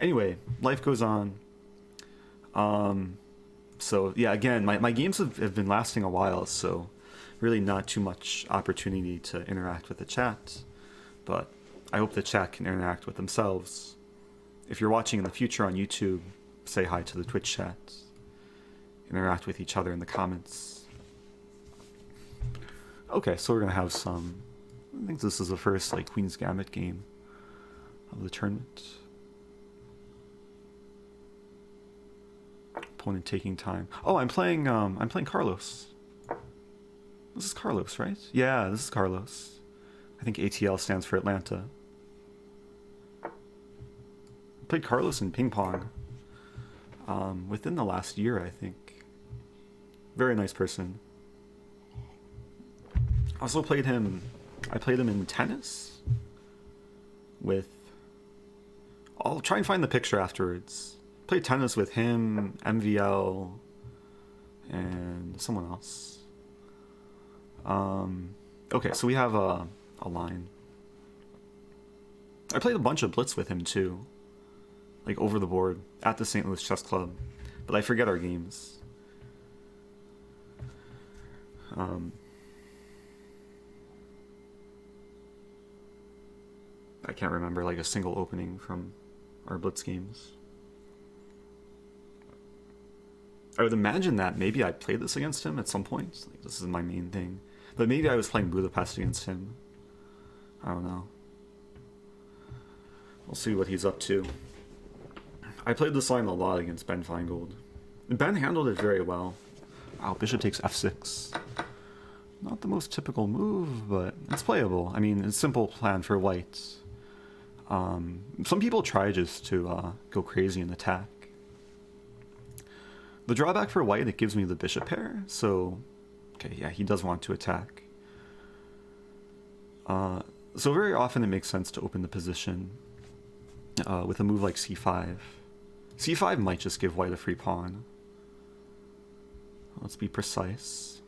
Anyway, life goes on. So yeah, again, my games have been lasting a while, so really not too much opportunity to interact with the chat. But I hope the chat can interact with themselves. If you're watching in the future on YouTube, say hi to the Twitch chat. Interact with each other in the comments. Okay, so we're gonna have some. I think this is the first like Queen's Gambit game of the tournament. Opponent taking time. Oh, I'm playing Carlos. This is Carlos, right? Yeah, this is Carlos. I think ATL stands for Atlanta. I played Carlos in ping pong within the last year, I think. Very nice person. Also played him. I played him in tennis with. I'll try and find the picture afterwards. Played tennis with him, MVL, and someone else. Okay, so we have a line. I played a bunch of blitz with him too, like over the board at the St. Louis Chess Club, but I forget our games. I can't remember like a single opening from our blitz games. I would imagine that maybe I played this against him at some point. Like, this is my main thing. But maybe I was playing Budapest against him. I don't know. We'll see what he's up to. I played this line a lot against Ben Feingold. Ben handled it very well. Wow, bishop takes f6. Not the most typical move, but it's playable. I mean, it's a simple plan for white. Some people try just to go crazy and attack. The drawback for white, it gives me the bishop pair, so... Okay, yeah, he does want to attack. So very often it makes sense to open the position with a move like c5. c5 might just give white a free pawn. Let's be precise.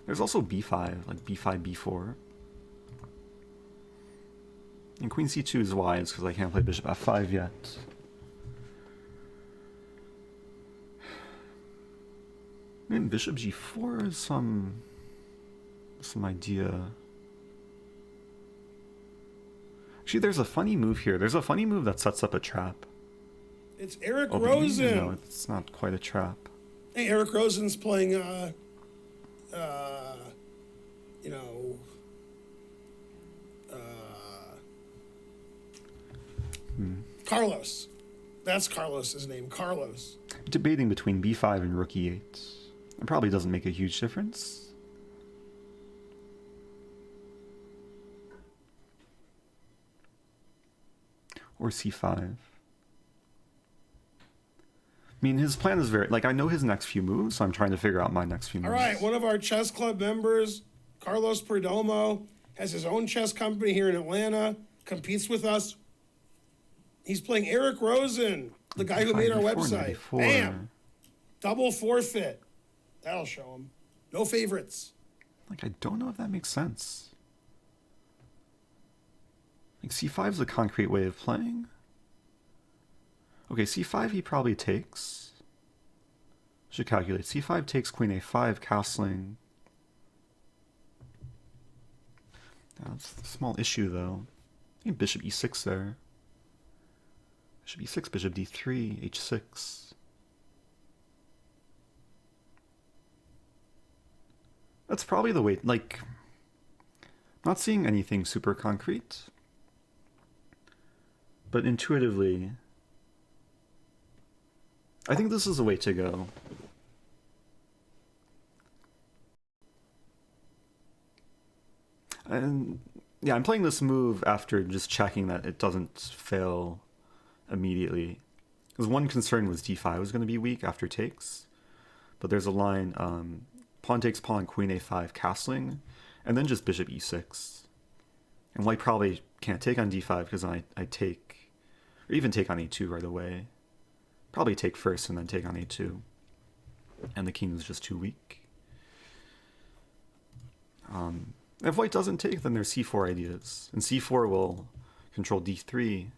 There's also b5, like b5, b4. And queen c2 is wise because I can't play bishop f5 yet. Maybe bishop g4 is some idea. Actually, there's a funny move here. There's a funny move that sets up a trap. It's Eric Rosen. No, it's not quite a trap. Hey, Eric Rosen's playing, Carlos. That's Carlos's name, Carlos. Debating between b5 and rook e8. It probably doesn't make a huge difference. Or c5. I mean, his plan is very... Like, I know his next few moves, so I'm trying to figure out my next few moves. All right, one of our chess club members, Carlos Perdomo, has his own chess company here in Atlanta, competes with us. He's playing Eric Rosen, the guy who made our website. Bam! Double forfeit. That'll show him. No favorites. Like, I don't know if that makes sense. Like, c5 is a concrete way of playing. Okay, c5 he probably takes. Should calculate. c5 takes queen a5, castling. That's a small issue, though. I think bishop e6 there. Bishop e6, bishop d3, h6. That's probably the way, like, not seeing anything super concrete, but intuitively, I think this is the way to go. And yeah, I'm playing this move after just checking that it doesn't fail immediately. Because one concern was d5 was going to be weak after takes, but there's a line, pawn takes pawn, queen a5, castling, and then just bishop e6. And white probably can't take on d5 because I take, or even take on a2 right away. Probably take first and then take on a2. And the king is just too weak. If white doesn't take, then there's c4 ideas. And c4 will control d3.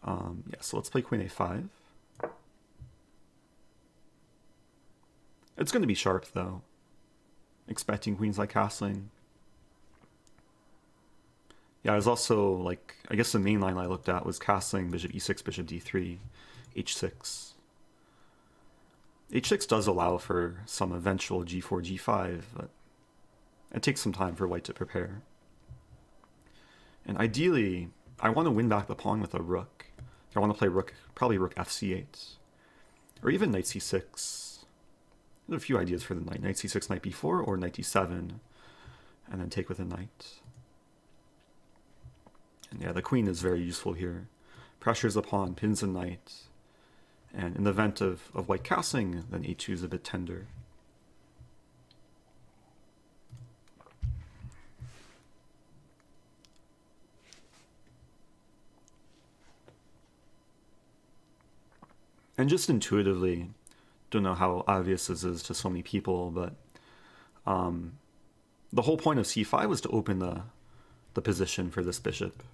Yeah, so let's play queen a5. It's going to be sharp, though. Expecting queens like castling. Yeah, I was also, like, I guess the main line I looked at was castling bishop e6, bishop d3, h6. h6 does allow for some eventual g4, g5, but it takes some time for white to prepare. And ideally, I want to win back the pawn with a rook. I want to play rook, probably rook fc8, or even knight c6. There's a few ideas for the knight. Knight c6, knight b4, or knight d7, and then take with a knight. And yeah, the queen is very useful here. Pressures the pawn, pins the knight, and in the event of white castling, then a2 is a bit tender. And just intuitively, don't know how obvious this is to so many people, but the whole point of c5 was to open the position for this bishop.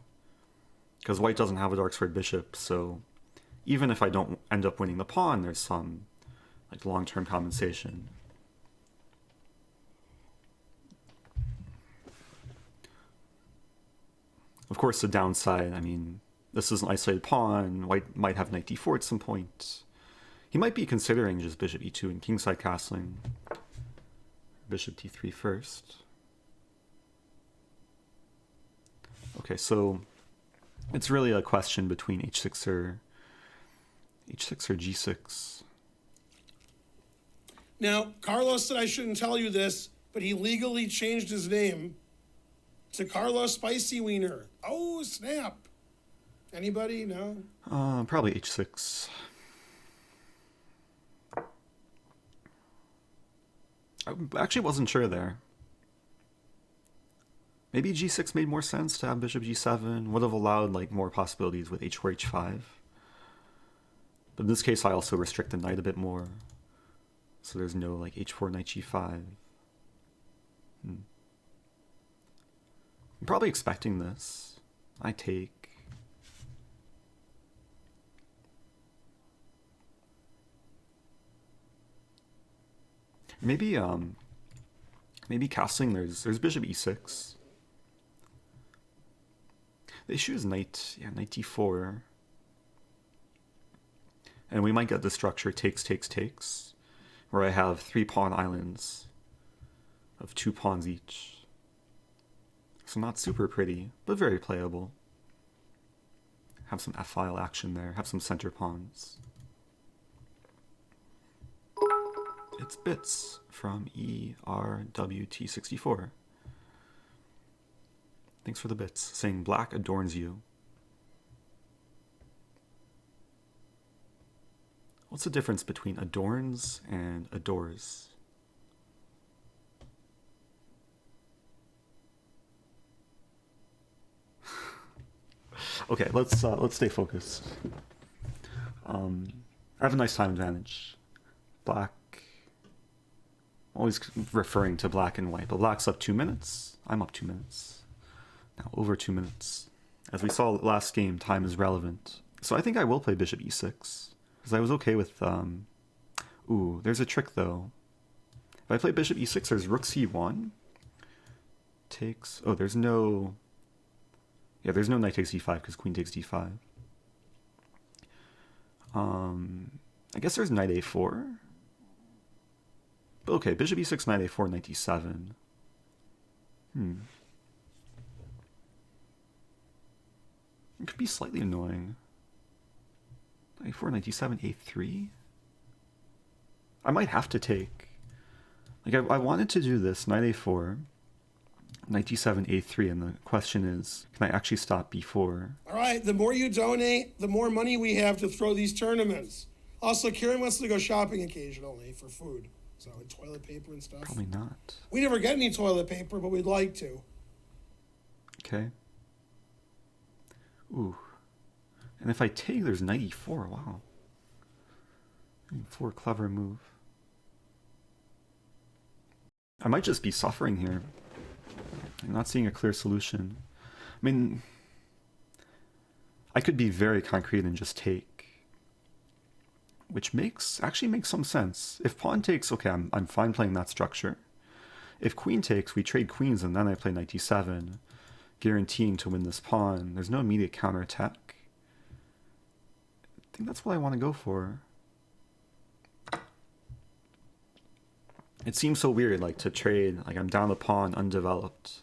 Because white doesn't have a dark squared bishop, so even if I don't end up winning the pawn, there's some like long-term compensation. Of course, the downside, I mean, this is an isolated pawn. White might have knight d4 at some point. He might be considering just bishop e2 and kingside castling. Bishop d3 first. Okay, so it's really a question between h6 or g6. Now, Carlos said I shouldn't tell you this, but he legally changed his name to Carlos Spicy Wiener. Oh, snap. Anybody? No? Probably h6. I actually wasn't sure there. Maybe g6 made more sense to have bishop g7. Would have allowed like more possibilities with h4, h5. But in this case, I also restrict the knight a bit more. So there's no like h4, knight g5. I'm probably expecting this. I take. Maybe castling. There's bishop e6. The issue is knight d4. And we might get the structure takes, where I have 3 pawn islands of 2 pawns each. So not super pretty, but very playable. Have some f-file action there, have some center pawns. It's Bits from ERWT64. Thanks for the bits, saying black adorns you. What's the difference between adorns and adores? Okay, let's stay focused. I have a nice time advantage. Black. Always referring to black and white, but black's up 2 minutes. I'm up 2 minutes. Now over 2 minutes. As we saw last game, time is relevant. So I think I will play bishop e6. Because I was okay with... Ooh, there's a trick though. If I play bishop e6, there's rook c1. Takes... Oh, there's no... Yeah, there's no knight takes d5 because queen takes d5. I guess there's knight a4. But okay, bishop e6, knight a4, knight d7. It could be slightly annoying. Knight a4, knight d7, a3? I might have to take. Like, I wanted to do this, knight a4, knight d7, a3, and the question is, can I actually stop b4? All right, the more you donate, the more money we have to throw these tournaments. Also, Kieran wants to go shopping occasionally for food. So, and toilet paper and stuff. Probably not. We never get any toilet paper, but we'd like to. Okay. Ooh. And if I take, there's knight e4. Wow. E4, clever move. I might just be suffering here. I'm not seeing a clear solution. I mean, I could be very concrete and just take, which actually makes some sense. If pawn takes, okay, I'm fine playing that structure. If queen takes, we trade queens and then I play knight d7, guaranteeing to win this pawn. There's no immediate counterattack. I think that's what I want to go for. It seems so weird, like, to trade, like, I'm down the pawn undeveloped,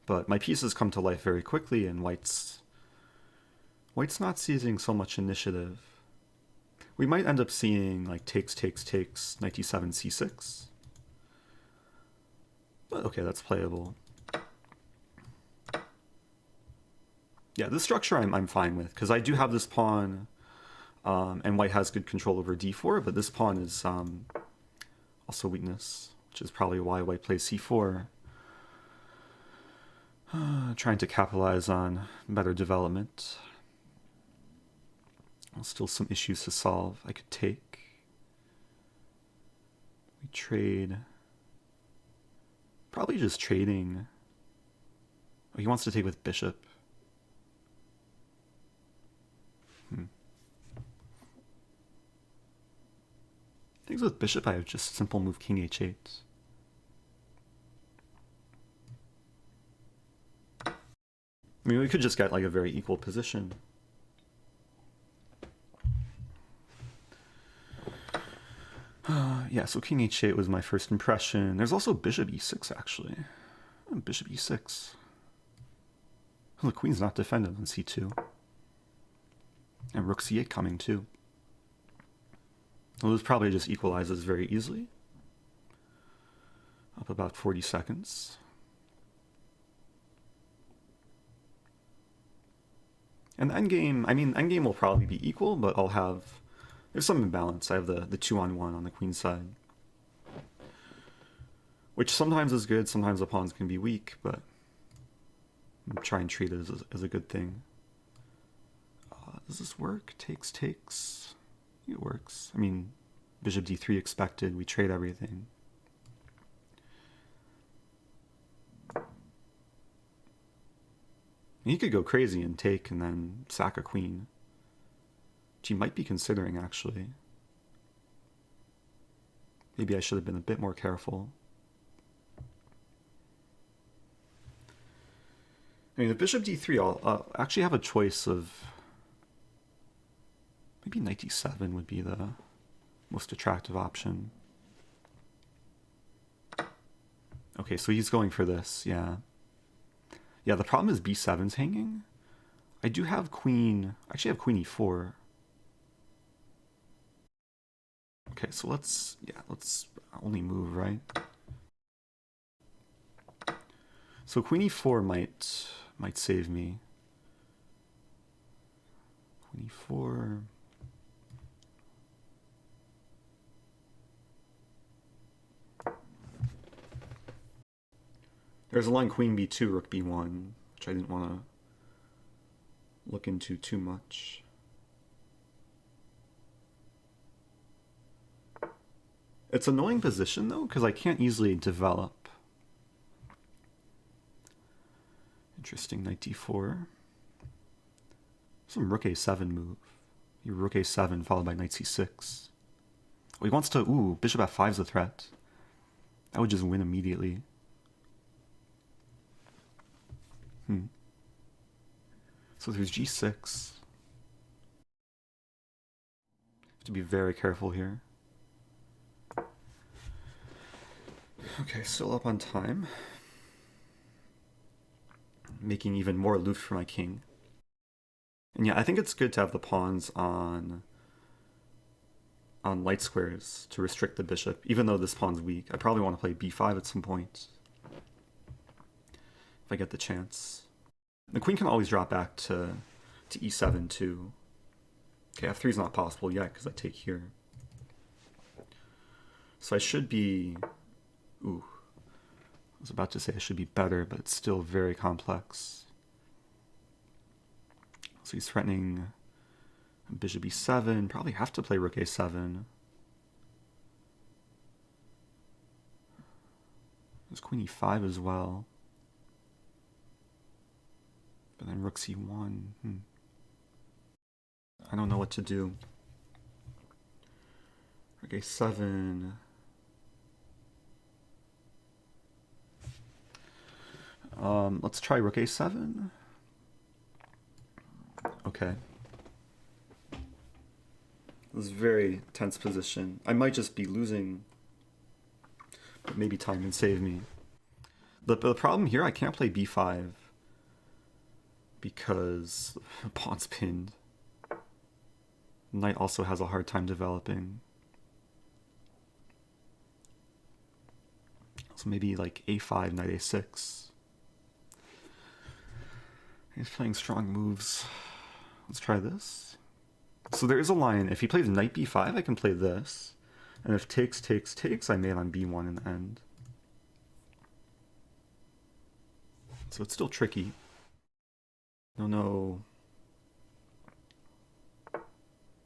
but my pieces come to life very quickly, and White's not seizing so much initiative. We might end up seeing, like, takes, knight d7, c6. But okay, that's playable. Yeah, this structure I'm fine with, because I do have this pawn, and White has good control over d4, but this pawn is also weakness, which is probably why White plays c4. Trying to capitalize on better development. Still some issues to solve. I could take. We trade. Probably just trading. Oh, he wants to take with bishop. I think with bishop I have just simple move king h8. I mean, we could just get like a very equal position. Yeah, so king h8 was my first impression. There's also bishop e6, actually. Bishop e6. Oh, the queen's not defended on c2. And rook c8 coming, too. Well, this probably just equalizes very easily. Up about 40 seconds. And endgame, I mean, endgame will probably be equal, but I'll have... There's some imbalance. I have the 2-on-1 on the queen side. Which sometimes is good, sometimes the pawns can be weak, but I'm trying to treat it as a good thing. Does this work? Takes. It works. I mean, bishop d3 expected. We trade everything. He could go crazy and take and then sack a queen. Which he might be considering, actually. Maybe I should have been a bit more careful. I mean, if bishop d3, I'll actually have a choice of... Maybe knight d7 would be the most attractive option. Okay, so he's going for this, yeah. Yeah, the problem is b7's hanging. I do have queen... I actually have queen e4. Okay, so let's only move, right? So queen e4 might save me. Queen e4... There's a line queen b2, rook b1, which I didn't want to look into too much. It's an annoying position, though, because I can't easily develop. Interesting, knight d4. Some rook a7 move. Rook a7 followed by knight c6. Oh, he wants to... Ooh, bishop f5 is a threat. That would just win immediately. So there's g6. Have to be very careful here. Okay, still up on time. Making even more loot for my king. And yeah, I think it's good to have the pawns on light squares to restrict the bishop, even though this pawn's weak. I probably want to play b5 at some point. If I get the chance. The queen can always drop back to e7 too. Okay, f3 is not possible yet because I take here. So I should be... Ooh. I was about to say I should be better, but it's still very complex. So he's threatening bishop e7. Probably have to play rook a7. There's queen e5 as well. And rook c1. I don't know what to do. Rook a7. Let's try rook a7. Okay. This is a very tense position. I might just be losing, but maybe time can save me. The problem here, I can't play b5 because the pawn's pinned. Knight also has a hard time developing. So maybe like a5, knight a6. He's playing strong moves. Let's try this. So there is a line. If he plays knight b5, I can play this. And if takes, I mate on b1 in the end. So it's still tricky. No.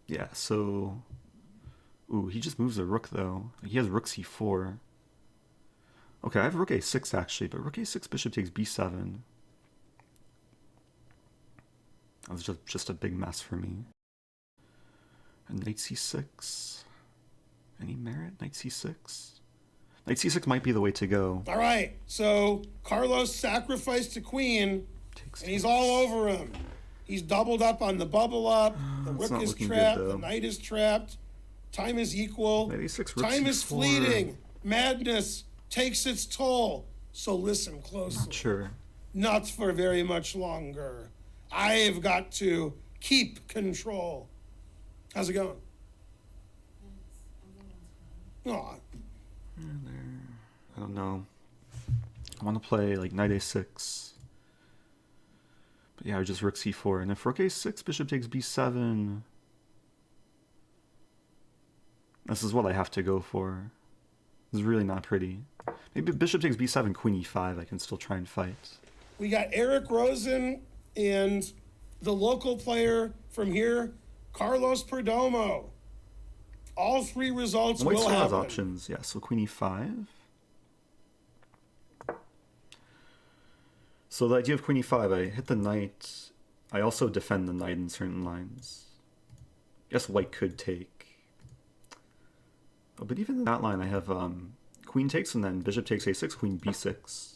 Yeah, so... Ooh, he just moves a rook, though. He has rook c4. Okay, I have rook a6, actually, but rook a6, bishop takes b7. That was just a big mess for me. And knight c6. Any merit? Knight c6? Knight c6 might be the way to go. All right, so Carlos sacrificed a queen, and he's all over him. He's doubled up on the bubble up. The rook is trapped. The knight is trapped. Time is equal. Knight a6, rook Time c4. is fleeting. Madness takes its toll. So listen closely. Not sure. Not for very much longer. I've got to keep control. How's it going? Aw. I don't know. I want to play like knight a6. But yeah, just rook c4. And if rook a6, bishop takes b7. This is what I have to go for. This is really not pretty. Maybe bishop takes b7, queen e5. I can still try and fight. We got Eric Rosen and the local player from here, Carlos Perdomo. All three results White will still has happen. options, yeah. So queen e5. So the idea of queen e5, I hit the knight. I also defend the knight in certain lines. I guess white could take. Oh, but even in that line, I have queen takes and then bishop takes a6, queen b6.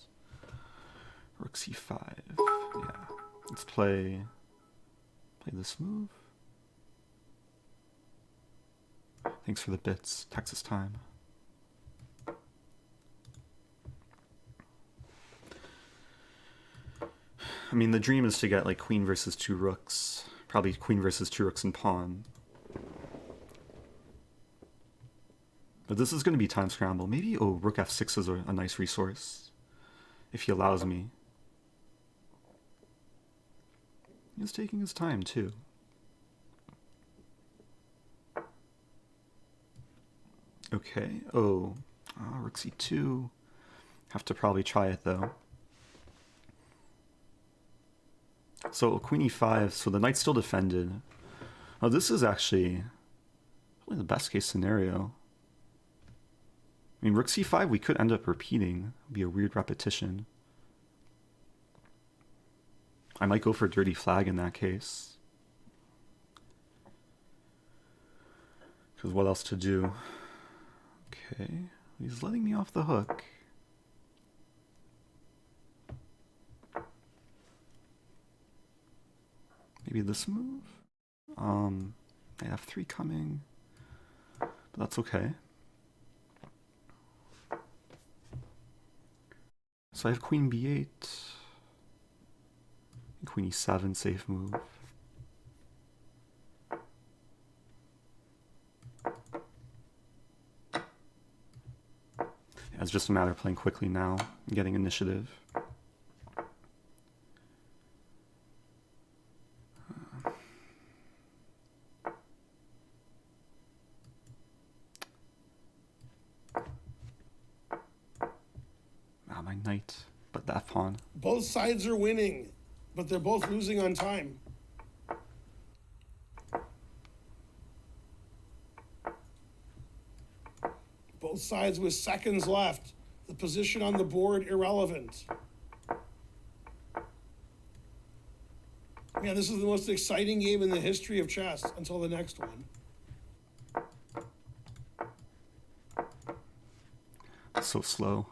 Rook c5. Yeah. Let's play this move. Thanks for the bits. Texas time. I mean, the dream is to get like queen versus two rooks. Probably queen versus two rooks and pawn. But this is going to be time scramble. Maybe, oh, rook f6 is a nice resource. If he allows me. He's taking his time, too. Okay, oh, rook c2. Have to probably try it, though. So queen e5, so the knight's still defended. Oh, this is actually probably the best case scenario. I mean, rook c5 we could end up repeating. It'd be a weird repetition. I might go for dirty flag in that case. Because what else to do? Okay, he's letting me off the hook. Maybe this move? I have f3 coming, but that's okay. So I have queen b8, and queen e7, safe move. Yeah, it's just a matter of playing quickly now and getting initiative. My knight, but that pawn. Both sides are winning, but they're both losing on time. Both sides with seconds left. The position on the board irrelevant. Yeah, this is the most exciting game in the history of chess until the next one. So slow.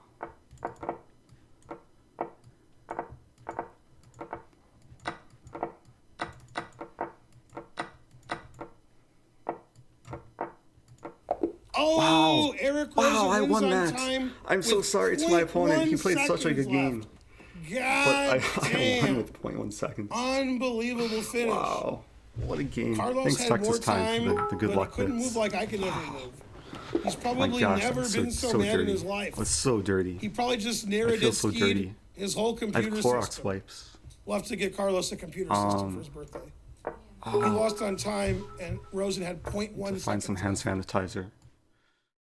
Oh, Wow. Eric Rosen Wow, I wins won on that. time. I'm so with sorry to my opponent. He 0.1 played such a good seconds game. left. But God I damn. won with 0.1 seconds. Unbelievable finish. Wow. What a game. Carlos Thanks, had Texas more Time, time, for the good but luck he couldn't bits. move like I could ever move. He's My probably gosh, never I'm been so mad dirty. in his life. I was so dirty. He probably just I feel so dirty. his whole I have computer Clorox system. wipes. We'll have to get Carlos a computer system for his birthday. He lost on time, and Rosen had 0.1 To find seconds some hand sanitizer.